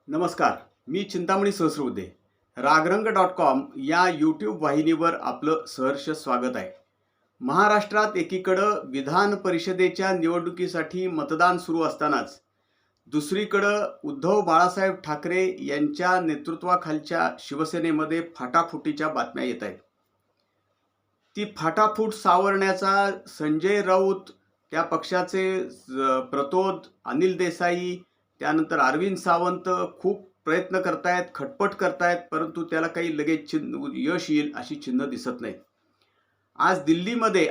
नमस्कार. मी चिंतामणी सहस्रबुद्धे. रागरंग.com या यूट्यूब वाहिनीवर आपलं सहर्ष स्वागत आहे. महाराष्ट्रात एकीकडं विधान परिषदेच्या निवडणुकीसाठी मतदान सुरू असतानाच दुसरीकडं उद्धव बाळासाहेब ठाकरे यांच्या नेतृत्वाखालच्या शिवसेनेमध्ये फाटाफुटीच्या बातम्या येत आहेत. ती फाटाफूट सावरण्याचा संजय राऊत, त्या पक्षाचे प्रतोद अनिल देसाई, त्यानंतर अरविंद सावंत खूप प्रयत्न करतायत, खटपट करतायत, परंतु त्याला काही लगेच यश येईल अशी चिन्ह दिसत नाहीत. आज दिल्लीमध्ये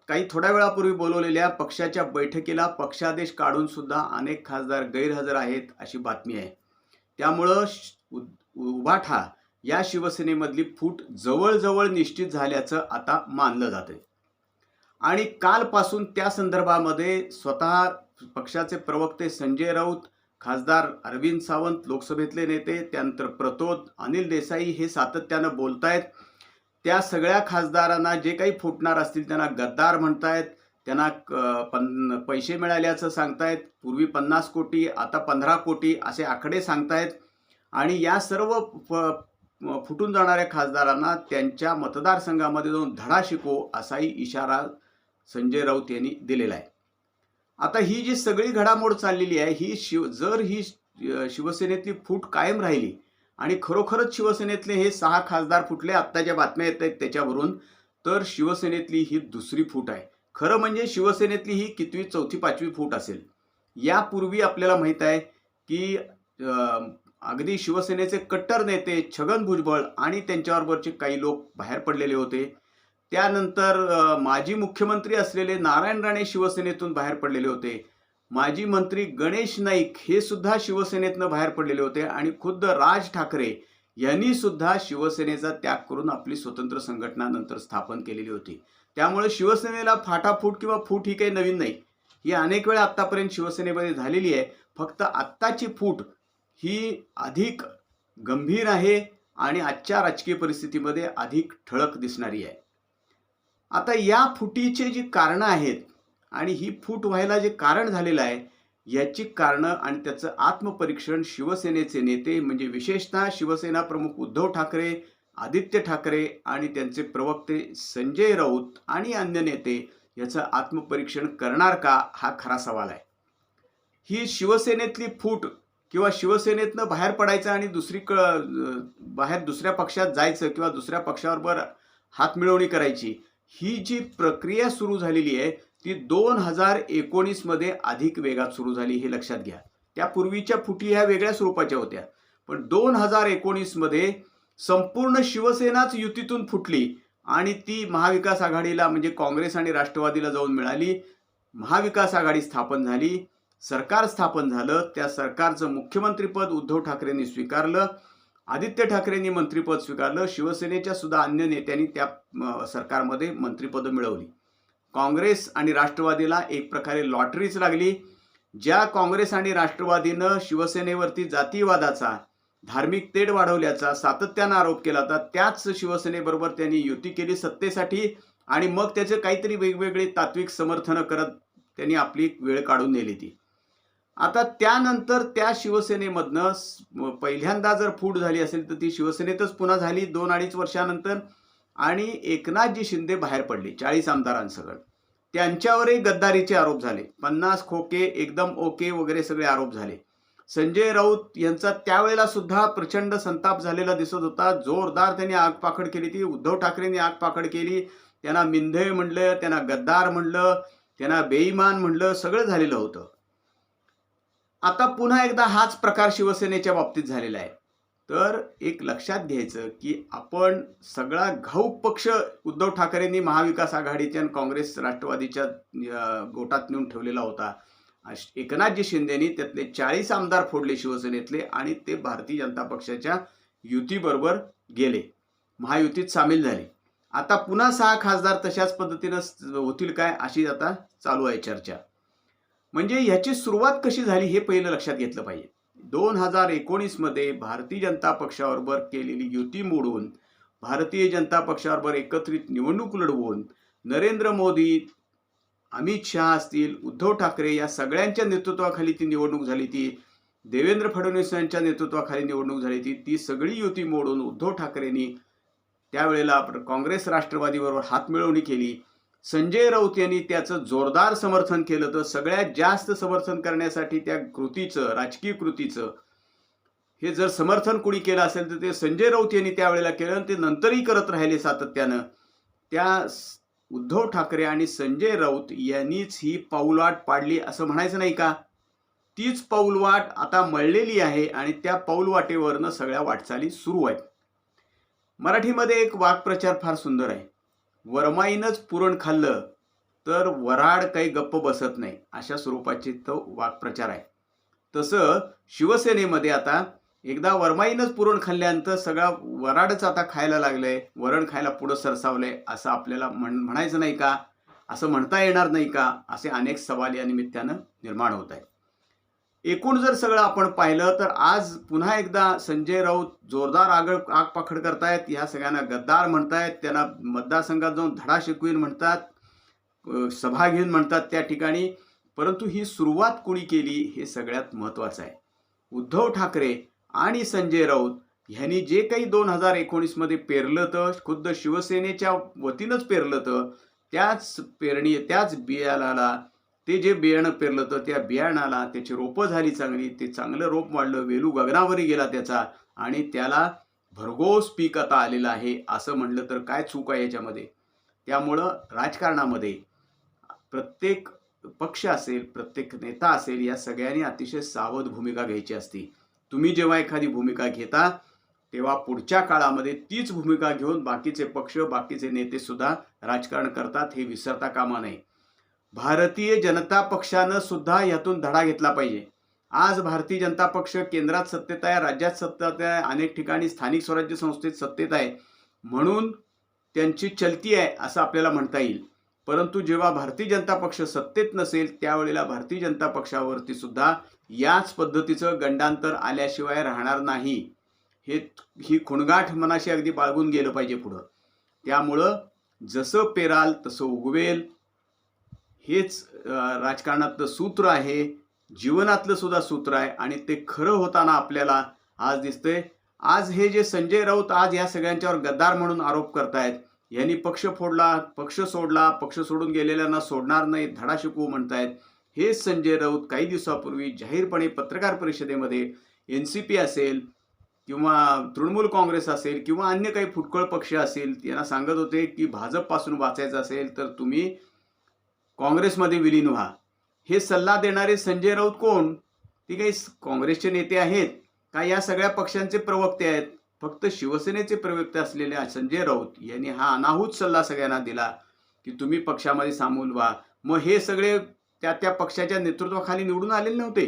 काही थोड्या वेळापूर्वी बोलवलेल्या पक्षाच्या बैठकीला पक्षादेश काढून सुद्धा अनेक खासदार गैरहजर आहेत अशी बातमी आहे. त्यामुळं उभाठा या शिवसेनेमधली फूट जवळजवळ निश्चित झाल्याचं आता मानलं जातंय. आणि कालपासून त्या संदर्भामध्ये स्वतः पक्षाचे प्रवक्ते संजय राऊत, खासदार अरविंद सावंत, लोकसभेतले नेते, त्यानंतर प्रतोद अनिल देसाई हे सातत्यानं बोलतायत. त्या सगळ्या खासदारांना जे काही फुटणार असतील त्यांना गद्दार म्हणतायत, त्यांना पैसे मिळाल्याचं सांगतायत. पूर्वी 50 कोटी, आता 15 कोटी असे आकडे सांगतायत. आणि या सर्व फुटून जाणाऱ्या खासदारांना त्यांच्या मतदारसंघामध्ये जाऊन धडा शिकवो असाही इशारा संजय राऊत यांनी दिलेला आहे. आता ही जी सगळी घडामोड चाललेली आहे जर ही शिवसेनेतली फूट कायम राहिली आणि खरोखरच शिवसेनेतले हे 6 खासदार फुटले, आत्ताच्या बातम्या येत आहेत त्याच्यावरून, तर शिवसेनेतली ही दुसरी फूट आहे. खरं म्हणजे शिवसेनेतली ही कितवी, चौथी, पाचवी फूट असेल. यापूर्वी आपल्याला माहीत आहे की अगदी शिवसेनेचे कट्टर नेते छगन भुजबळ आणि त्यांच्याबरोबरचे काही लोक बाहेर पडलेले होते. त्यानंतर माजी मुख्यमंत्री असलेले नारायण राणे शिवसेनेतून बाहेर पडलेले होते. माजी मंत्री गणेश नाईक हे सुद्धा शिवसेनेतनं बाहेर पडलेले होते. आणि खुद्द राज ठाकरे यांनी सुद्धा शिवसेनेचा त्याग करून आपली स्वतंत्र संघटना नंतर स्थापन केलेली होती. त्यामुळे शिवसेनेला फाटाफूट किंवा फूट ही काही नवीन नाही. ही अनेक वेळा आत्तापर्यंत शिवसेनेमध्ये झालेली आहे. फक्त आत्ताची फूट ही अधिक गंभीर आहे आणि आजच्या राजकीय परिस्थितीमध्ये अधिक ठळक दिसणारी आहे. आता या फुटीचे जी कारणं आहेत आणि ही फूट व्हायला जे कारण झालेलं आहे याची कारणं आणि त्याचं आत्मपरीक्षण शिवसेनेचे नेते, म्हणजे विशेषतः शिवसेना प्रमुख उद्धव ठाकरे, आदित्य ठाकरे आणि त्यांचे प्रवक्ते संजय राऊत आणि अन्य नेते याचं आत्मपरीक्षण करणार का, हा खरा सवाल आहे. ही शिवसेनेतली फूट किंवा शिवसेनेतनं बाहेर पडायचं आणि बाहेर दुसऱ्या पक्षात जायचं किंवा दुसऱ्या पक्षाबरोबर हातमिळवणी करायची, ही जी प्रक्रिया सुरू झालेली आहे ती 2019 मध्ये अधिक वेगात सुरू झाली, हे लक्षात घ्या. त्यापूर्वीच्या फुटी ह्या वेगळ्या स्वरूपाच्या होत्या, पण 2019 मध्ये संपूर्ण शिवसेनाच युतीतून फुटली आणि ती महाविकास आघाडीला, म्हणजे काँग्रेस आणि राष्ट्रवादीला जाऊन मिळाली. महाविकास आघाडी स्थापन झाली, सरकार स्थापन झालं. त्या सरकारचं मुख्यमंत्रीपद उद्धव ठाकरेंनी स्वीकारलं, आदित्य ठाकरेंनी मंत्रिपद स्वीकारलं. शिवसेनेच्या सुद्धा अन्य नेत्यांनी त्या सरकारमध्ये मंत्रिपदं मिळवली. काँग्रेस आणि राष्ट्रवादीला एक प्रकारे लॉटरीच लागली. ज्या काँग्रेस आणि राष्ट्रवादीनं शिवसेनेवरती जातीवादाचा, धार्मिक तेढ वाढवल्याचा सातत्यानं आरोप केला होता, त्याच शिवसेनेबरोबर त्यांनी युती केली सत्तेसाठी. आणि मग त्याचे काहीतरी वेगवेगळे तात्विक समर्थन करत त्यांनी आपली वेळ काढून नेली ती. आता त्यानंतर त्या शिवसेनेमधनं पहिल्यांदा जर फूट झाली असेल तर ती शिवसेनेतच पुन्हा झाली 2-2.5 वर्षानंतर. आणि एकनाथजी शिंदे बाहेर पडले 40 आमदारांसकट. त्यांच्यावरही गद्दारीचे आरोप झाले, 50 खोके, एकदम ओके वगैरे सगळे आरोप झाले. संजय राऊत यांचा त्यावेळेला सुद्धा प्रचंड संताप झालेला दिसत होता. जोरदार त्यांनी आगपाखड केली ती. उद्धव ठाकरेंनी आगपाखड केली. त्यांना मिंधे म्हणलं, त्यांना गद्दार म्हणलं, त्यांना बेईमान म्हणलं, सगळं झालेलं होतं. आता पुन्हा एकदा हाच प्रकार शिवसेनेच्या बाबतीत झालेला आहे. तर एक लक्षात घ्यायचं की आपण सगळा घाऊक पक्ष उद्धव ठाकरेंनी महाविकास आघाडीच्या आणि काँग्रेस राष्ट्रवादीच्या गोटात नेऊन ठेवलेला होता. एकनाथजी शिंदेनी त्यातले 40 आमदार फोडले शिवसेनेतले आणि ते भारतीय जनता पक्षाच्या युतीबरोबर गेले, महायुतीत सामील झाले. आता पुन्हा 6 खासदार तशाच पद्धतीनं होतील काय, अशी आता चालू आहे चर्चा. म्हणजे ह्याची सुरुवात कशी झाली हे पहिलं लक्षात घेतलं पाहिजे. 2019 मध्ये भारतीय जनता पक्षाबरोबर केलेली युती मोडून भारतीय जनता पक्षाबरोबर एकत्रित निवडणूक लढवून नरेंद्र मोदी, अमित शहा असतील, उद्धव ठाकरे या सगळ्यांच्या नेतृत्वाखाली ती निवडणूक झाली. ती देवेंद्र फडणवीस यांच्या नेतृत्वाखाली निवडणूक झाली ती सगळी युती मोडून उद्धव ठाकरेंनी त्यावेळेला काँग्रेस राष्ट्रवादीबरोबर हातमिळवणी केली. संजय राऊत यांनी त्याचं जोरदार समर्थन केलं. तर सगळ्यात जास्त समर्थन करण्यासाठी त्या कृतीचं, राजकीय कृतीचं हे जर समर्थन कोणी केलं असेल तर ते संजय राऊत यांनी त्यावेळेला केलं आणि ते नंतरही करत राहिले सातत्यानं. त्या उद्धव ठाकरे आणि संजय राऊत यांनीच ही पाऊलवाट पाडली असं म्हणायचं नाही का? तीच पाऊलवाट आता मळलेली आहे आणि त्या पाऊलवाटेवरनं सगळ्या वाटचाली सुरू आहेत. मराठीमध्ये एक वाक्प्रचार फार सुंदर आहे. वरमाईनच पुरण खाल्लं तर वराड काही गप्प बसत नाही, अशा स्वरूपाचे तो वाक्प्रचार आहे. तसं शिवसेनेमध्ये आता एकदा वरमाईनच पुरण खाल्ल्यानंतर सगळा वराडच आता खायला लागलंय, वरण खायला पुढं सरसावलंय असं आपल्याला म्हणायचं नाही का? असं म्हणता येणार नाही का? असे अनेक सवाल या निमित्तानं निर्माण होत आहेत. एकूण जर सगळं आपण पाहिलं तर आज पुन्हा एकदा संजय राऊत जोरदार आगपाखड करतायत. ह्या सगळ्यांना गद्दार म्हणतायत, त्यांना मतदारसंघात जाऊन धडा शिकवीन म्हणतात, सभा घेऊन म्हणतात त्या ठिकाणी. परंतु ही सुरुवात कोणी केली हे सगळ्यात महत्त्वाचं आहे. उद्धव ठाकरे आणि संजय राऊत ह्यांनी जे काही 2019मध्ये पेरलं तर खुद्द शिवसेनेच्या वतीनंच पेरलं तर त्याच बियाणाला, ते जे बियाणं पेरलं तर त्या बियाणाला त्याची रोपं झाली चांगली, ते चांगलं रोप वाढलं, वेलू गगनावरही गेला त्याचा आणि त्याला भरघोस पीक आता आलेलं आहे असं म्हणलं तर काय चूक आहे याच्यामध्ये? त्यामुळं राजकारणामध्ये प्रत्येक पक्ष असेल, प्रत्येक नेता असेल, या सगळ्यांनी अतिशय सावध भूमिका घ्यायची असते. तुम्ही जेव्हा एखादी भूमिका घेता तेव्हा पुढच्या काळामध्ये तीच भूमिका घेऊन बाकीचे पक्ष, बाकीचे नेते सुद्धा राजकारण करतात हे विसरता कामा नये. भारतीय जनता पक्षानं सुद्धा यातून धडा घेतला पाहिजे. आज भारतीय जनता पक्ष केंद्रात सत्तेत आहे, राज्यात सत्तेत आहे, अनेक ठिकाणी स्थानिक स्वराज्य संस्थेत सत्तेत आहे, म्हणून त्यांची चलती आहे असं आपल्याला म्हणता येईल. परंतु जेव्हा भारतीय जनता पक्ष सत्तेत नसेल त्यावेळेला भारतीय जनता पक्षावरती सुद्धा याच पद्धतीचं गंडांतर आल्याशिवाय राहणार नाही. ही खुणगाठ मनाशी अगदी बाळगून गेलं पाहिजे पुढं. त्यामुळं जसं पेराल तसं उगवेल हेच राजकारणातलं सूत्र आहे, जीवनातलं सुद्धा सूत्र आहे आणि ते खरं होताना आपल्याला आज दिसतंय. आज हे जे संजय राऊत आज या सगळ्यांच्यावर गद्दार म्हणून आरोप करतायत, यांनी पक्ष फोडला, पक्ष सोडला, पक्ष सोडून गेलेल्यांना सोडणार नाही, धडा शिकवू म्हणतायत, हेच संजय राऊत काही दिवसापूर्वी जाहीरपणे पत्रकार परिषदेमध्ये NCP असेल किंवा तृणमूल काँग्रेस असेल किंवा अन्य काही फुटकळ पक्ष असेल यांना सांगत होते की भाजपपासून वाचायचं असेल तर तुम्ही काँग्रेसमध्ये विलीन व्हा. हे सल्ला देणारे संजय राऊत कोण? ती काही काँग्रेसचे नेते आहेत का या सगळ्या पक्षांचे प्रवक्ते आहेत? फक्त शिवसेनेचे प्रवक्ते असलेले संजय राऊत यांनी हा अनाहूत सल्ला सगळ्यांना दिला की तुम्ही पक्षामध्ये सामील व्हा. मग हे सगळे त्या पक्षाच्या नेतृत्वाखाली निवडून आलेले नव्हते.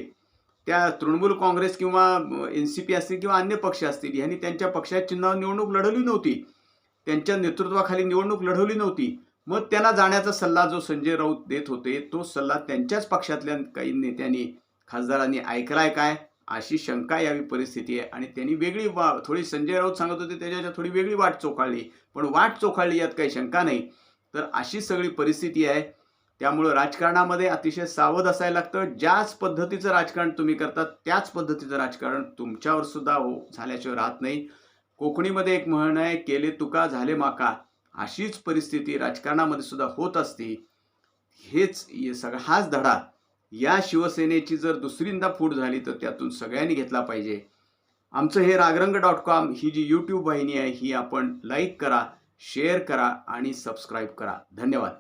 त्या तृणमूल काँग्रेस किंवा NCP असतील किंवा अन्य पक्ष असतील यांनी त्यांच्या पक्षाच्या चिन्हावर निवडणूक लढवली नव्हती, त्यांच्या नेतृत्वाखाली निवडणूक लढवली नव्हती. मग त्यांना जाण्याचा सल्ला जो संजय राऊत देत होते तो सल्ला त्यांच्याच पक्षातल्या काही नेत्यांनी, खासदारांनी ऐकलाय काय? अशी शंका यावी परिस्थिती आहे. आणि त्यांनी वेगळी थोडी संजय राऊत सांगत होते त्याच्या थोडी वेगळी वाट चोखाळली, पण वाट चोखाळली यात काही शंका नाही. तर अशी सगळी परिस्थिती आहे. त्यामुळं राजकारणामध्ये अतिशय सावध असायला लागतं. ज्याच पद्धतीचं राजकारण तुम्ही करतात त्याच पद्धतीचं राजकारण तुमच्यावर सुद्धा झाल्याशिवाय राहत नाही. कोकणीमध्ये एक म्हण आहे, केले तुका झाले माका. अशीच परिस्थिती राजकारणामध्ये सुद्धा होत असते. हाच धडा या शिवसेनेची जर दुसरींदा फूट झाली तर त्यातून सगळ्यांनी घेतला पाहिजे. आमचं हे रागरंग.com ही जी YouTube वाहिनी आहे ही आपण लाईक करा, शेअर करा आणि सबस्क्राईब करा. धन्यवाद.